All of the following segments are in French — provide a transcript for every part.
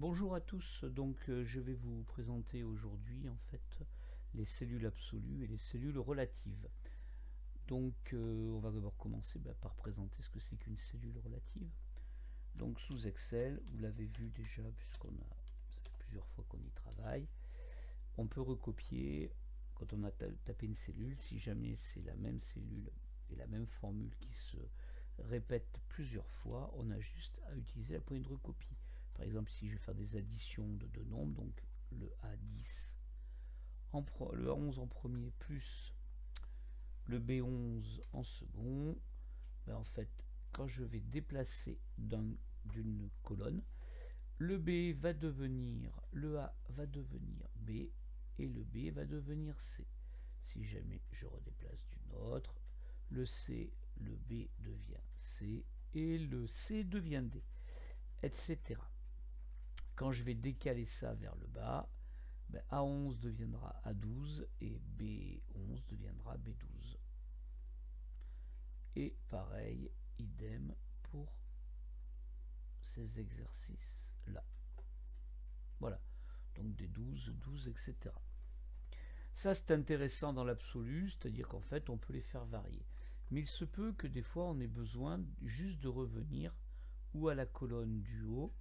Bonjour à tous, je vais vous présenter aujourd'hui en fait les cellules absolues et les cellules relatives. On va d'abord commencer par présenter ce que c'est qu'une cellule relative. Donc sous Excel, vous l'avez vu déjà puisqu'on a ça fait plusieurs fois qu'on y travaille, on peut recopier quand on a tapé une cellule, si jamais c'est la même cellule et la même formule qui se répète plusieurs fois, on a juste à utiliser la poignée de recopie. Par exemple, si je vais faire des additions de deux nombres, donc le A10, le A11 en premier plus le B11 en second, en fait, quand je vais déplacer d'une colonne, le B va devenir, le A va devenir B et le B va devenir C. Si jamais je redéplace d'une autre, le C, le B devient C et le C devient D, etc. Quand je vais décaler ça vers le bas, A11 deviendra A12 et B11 deviendra B12. Et pareil, idem pour ces exercices-là. Voilà, donc des 12, 12, etc. Ça, c'est intéressant dans l'absolu, c'est-à-dire qu'en fait, on peut les faire varier. Mais il se peut que des fois, on ait besoin juste de revenir ou à la colonne du haut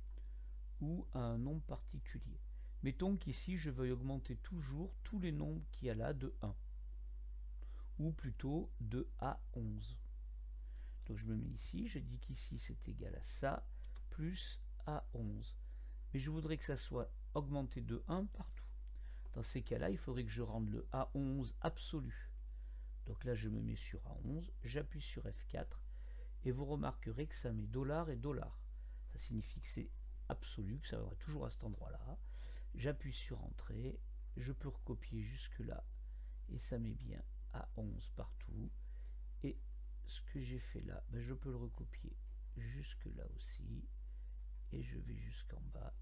ou à un nombre particulier. Mettons qu'ici, je veuille augmenter toujours tous les nombres qu'il y a là de 1, ou plutôt de A11. Donc je me mets ici, je dis qu'ici c'est égal à ça, plus A11. Mais je voudrais que ça soit augmenté de 1 partout. Dans ces cas-là, il faudrait que je rende le A11 absolu. Donc là, je me mets sur A11, j'appuie sur F4, et vous remarquerez que ça met $ et $. Ça signifie que c'est absolu, que ça va toujours à cet endroit-là. J'appuie sur Entrée, je peux recopier jusque-là, et ça met bien A11 partout. Et ce que j'ai fait là, je peux le recopier jusque là aussi, et je vais jusqu'en bas.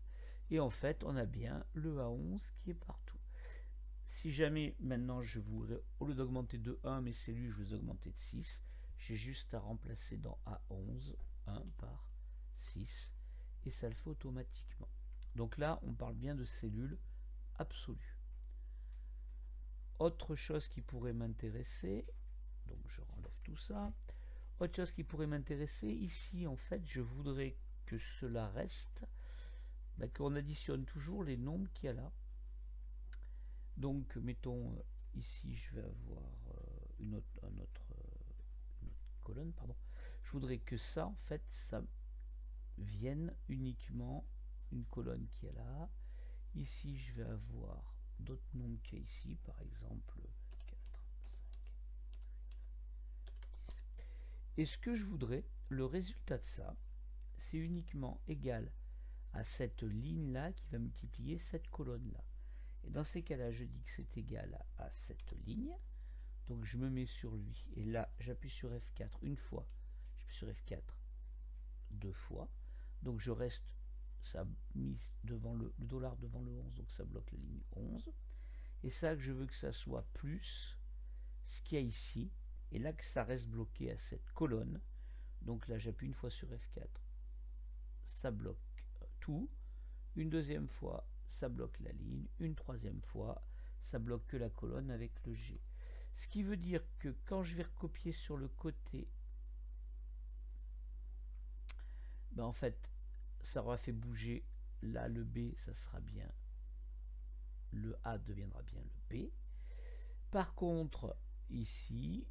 Et en fait, on a bien le A11 qui est partout. Si jamais maintenant je voudrais, au lieu d'augmenter de 1 mes cellules, je veux augmenter de 6, j'ai juste à remplacer dans A11 1 par 6 et ça le fait automatiquement. Donc là, on parle bien de cellules absolues. Autre chose qui pourrait m'intéresser, donc je renlève tout ça. Autre chose qui pourrait m'intéresser, ici en fait, je voudrais que cela reste, qu'on additionne toujours les nombres qu'il y a là. Donc, mettons, ici, je vais avoir une autre colonne, pardon. Je voudrais que ça, en fait, ça vienne uniquement une colonne qui est là. Ici, je vais avoir d'autres nombres qu'il y a ici, par exemple 4, 5. Et ce que je voudrais, le résultat de ça, c'est uniquement égal à cette ligne-là qui va multiplier cette colonne-là. Et dans ces cas-là, je dis que c'est égal à cette ligne. Donc je me mets sur lui. Et là, j'appuie sur F4 une fois. J'appuie sur F4 deux fois. Donc je reste, ça mise devant le $, devant le 11. Donc ça bloque la ligne 11. Et ça, je veux que ça soit plus ce qu'il y a ici. Et là, que ça reste bloqué à cette colonne. Donc là, j'appuie une fois sur F4. Ça bloque tout. Une deuxième fois, ça bloque la ligne. Une troisième fois, ça bloque que la colonne avec le G. Ce qui veut dire que quand je vais recopier sur le côté, en fait, ça aura fait bouger là le B, ça sera bien le A deviendra bien le B. Par contre, ici,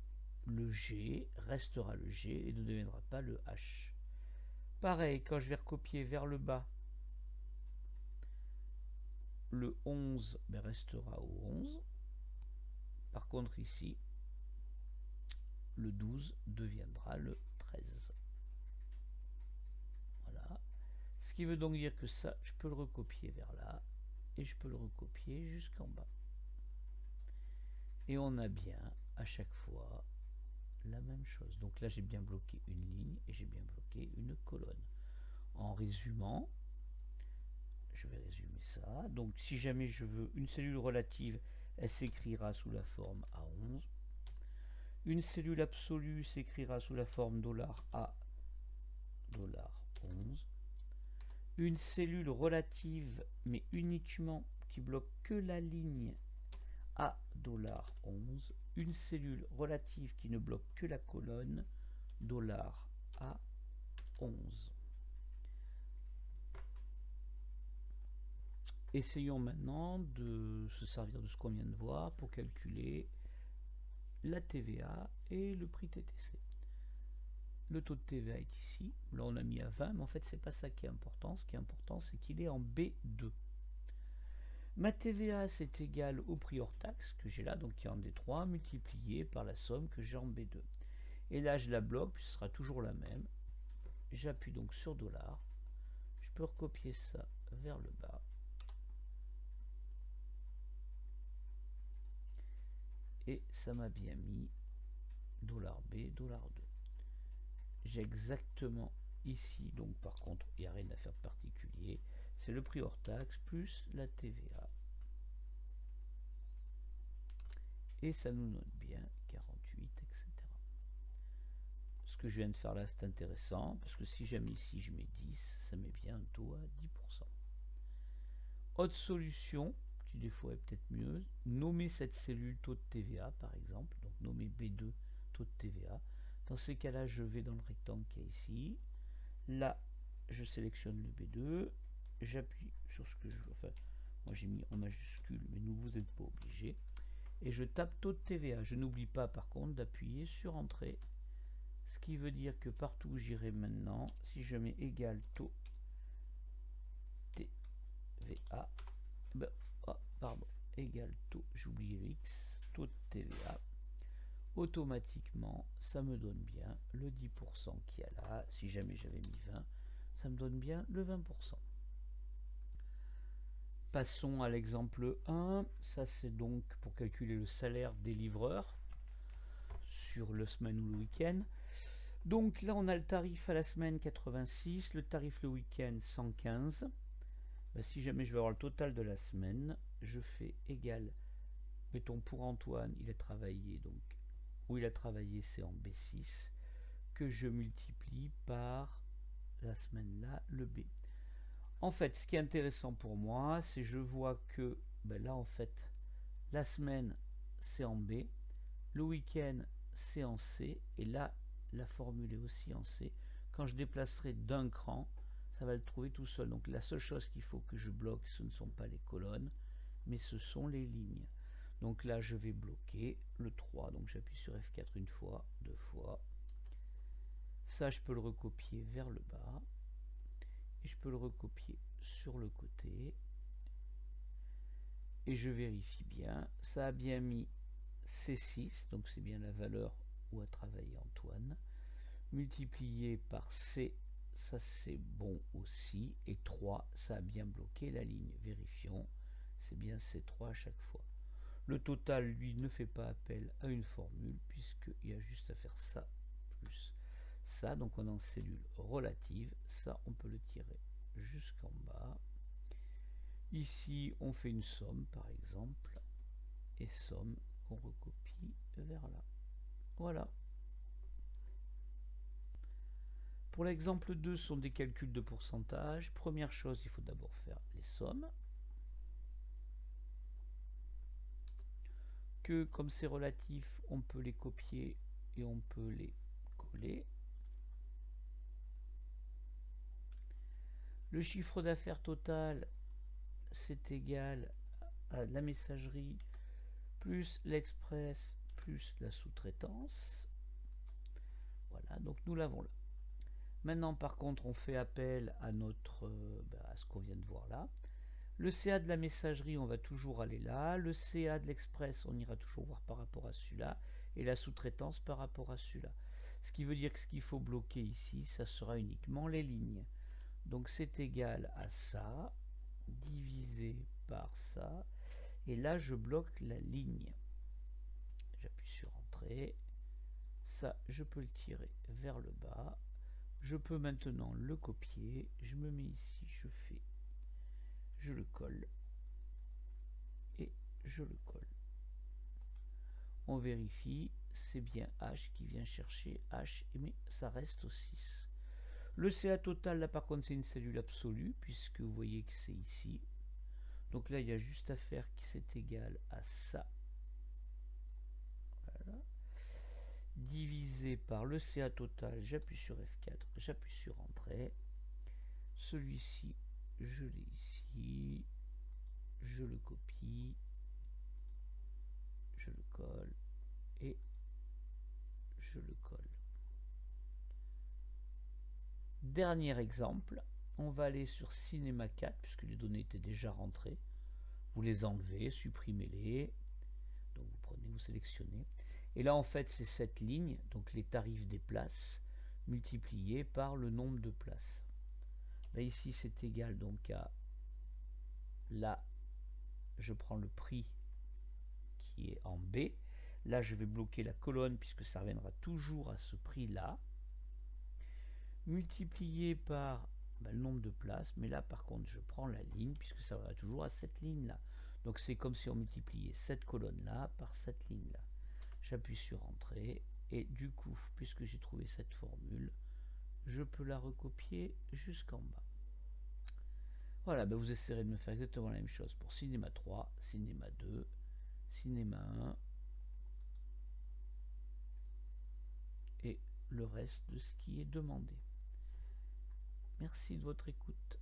le G restera le G et ne deviendra pas le H. Pareil, quand je vais recopier vers le bas, le 11 restera au 11. Par contre, ici, le 12 deviendra le 13. Voilà. Ce qui veut donc dire que ça, je peux le recopier vers là et je peux le recopier jusqu'en bas. Et on a bien à chaque fois la même chose. Donc là, j'ai bien bloqué une ligne et j'ai bien bloqué une colonne. En résumant, je vais résumer ça. Donc si jamais je veux une cellule relative, elle s'écrira sous la forme A11. Une cellule absolue s'écrira sous la forme $A $11. une cellule relative, mais uniquement qui bloque que la ligne à $11, une cellule relative qui ne bloque que la colonne $A11. Essayons maintenant de se servir de ce qu'on vient de voir pour calculer la TVA et le prix TTC. Le taux de TVA est ici, là on a mis à 20, mais en fait c'est pas ça qui est important. Ce qui est important, c'est qu'il est en B2. Ma TVA c'est égal au prix hors taxe que j'ai là, donc qui est en D3, multiplié par la somme que j'ai en B2. Et là je la bloque, puis ce sera toujours la même. J'appuie donc sur $. Je peux recopier ça vers le bas. Et ça m'a bien mis $B, $2. J'ai exactement ici, donc par contre, il n'y a rien à faire de particulier. C'est le prix hors taxe plus la TVA. Et ça nous note bien 48, etc. Ce que je viens de faire là, c'est intéressant, parce que si jamais ici je mets 10, ça met bien un taux à 10%. Autre solution, qui des fois est peut-être mieux, nommer cette cellule taux de TVA, par exemple, donc nommer B2 taux de TVA. Dans ces cas-là, je vais dans le rectangle qui est ici. Là, je sélectionne le B2, j'appuie sur ce que je veux. Enfin, moi j'ai mis en majuscule, mais vous n'êtes pas obligé. Et je tape taux de TVA. Je n'oublie pas par contre d'appuyer sur Entrée. Ce qui veut dire que partout où j'irai maintenant, si je mets égal taux TVA, ben, oh, pardon, égal taux, j'ai oublié le X, taux de TVA, automatiquement ça me donne bien le 10% qu'il y a là. Si jamais j'avais mis 20, ça me donne bien le 20%. Passons à l'exemple 1. Ça c'est donc pour calculer le salaire des livreurs sur le semaine ou le week-end. Donc là on a le tarif à la semaine 86, le tarif le week-end 115. Ben, si jamais je veux avoir le total de la semaine, je fais égal, mettons pour Antoine, il a travaillé donc, où il a travaillé c'est en B6, que je multiplie par la semaine là, le B. En fait, ce qui est intéressant pour moi, c'est je vois que ben là en fait, la semaine c'est en B, le week-end c'est en C, et là la formule est aussi en C. Quand je déplacerai d'un cran, ça va le trouver tout seul. Donc la seule chose qu'il faut que je bloque, ce ne sont pas les colonnes, mais ce sont les lignes. Donc là je vais bloquer le 3, donc j'appuie sur F4 une fois, deux fois. Ça je peux le recopier vers le bas, et je peux le recopier sur le côté, et je vérifie bien, ça a bien mis C6, donc c'est bien la valeur où a travaillé Antoine, multiplié par C, ça c'est bon aussi, et 3, ça a bien bloqué la ligne. Vérifions, c'est bien C3 à chaque fois. Le total, lui, ne fait pas appel à une formule, puisqu'il y a juste à faire ça plus ça. Donc on est en cellule relative, ça on peut le tirer jusqu'en bas. Ici, on fait une somme, par exemple, et somme qu'on recopie vers là. Voilà. Pour l'exemple 2, ce sont des calculs de pourcentage. Première chose, il faut d'abord faire les sommes. Que comme c'est relatif, on peut les copier et on peut les coller. Le chiffre d'affaires total, c'est égal à la messagerie plus l'express plus la sous-traitance. Voilà, donc nous l'avons là. Maintenant, par contre, on fait appel à notre, à ce qu'on vient de voir là. Le CA de la messagerie, on va toujours aller là. Le CA de l'express, on ira toujours voir par rapport à celui-là. Et la sous-traitance par rapport à celui-là. Ce qui veut dire que ce qu'il faut bloquer ici, ça sera uniquement les lignes. Donc c'est égal à ça, divisé par ça. Et là, je bloque la ligne. J'appuie sur Entrée. Ça, je peux le tirer vers le bas. Je peux maintenant le copier. Je me mets ici, je le colle. Et je le colle. On vérifie, c'est bien H qui vient chercher H, mais ça reste au 6. Le CA total, là par contre, c'est une cellule absolue, puisque vous voyez que c'est ici. Donc là, il y a juste à faire que c'est égal à ça. Voilà. Divisé par le CA total, j'appuie sur F4, j'appuie sur Entrée. Celui-ci, je l'ai ici. Je le copie. Je le colle. Et je le colle. Dernier exemple, on va aller sur Cinema 4, puisque les données étaient déjà rentrées. Vous les enlevez, supprimez-les. Donc vous prenez, vous sélectionnez. Et là, en fait, c'est cette ligne, donc les tarifs des places, multipliés par le nombre de places. Là, ici, c'est égal donc à... Là, je prends le prix qui est en B. Là, je vais bloquer la colonne, puisque ça reviendra toujours à ce prix-là. Multiplié par le nombre de places, mais là par contre je prends la ligne puisque ça va toujours à cette ligne là, donc c'est comme si on multipliait cette colonne là par cette ligne là. J'appuie sur Entrée et du coup, puisque j'ai trouvé cette formule, je peux la recopier jusqu'en bas. Voilà, vous essayerez de me faire exactement la même chose pour Cinéma 3, Cinéma 2, Cinéma 1 et le reste de ce qui est demandé. Merci de votre écoute.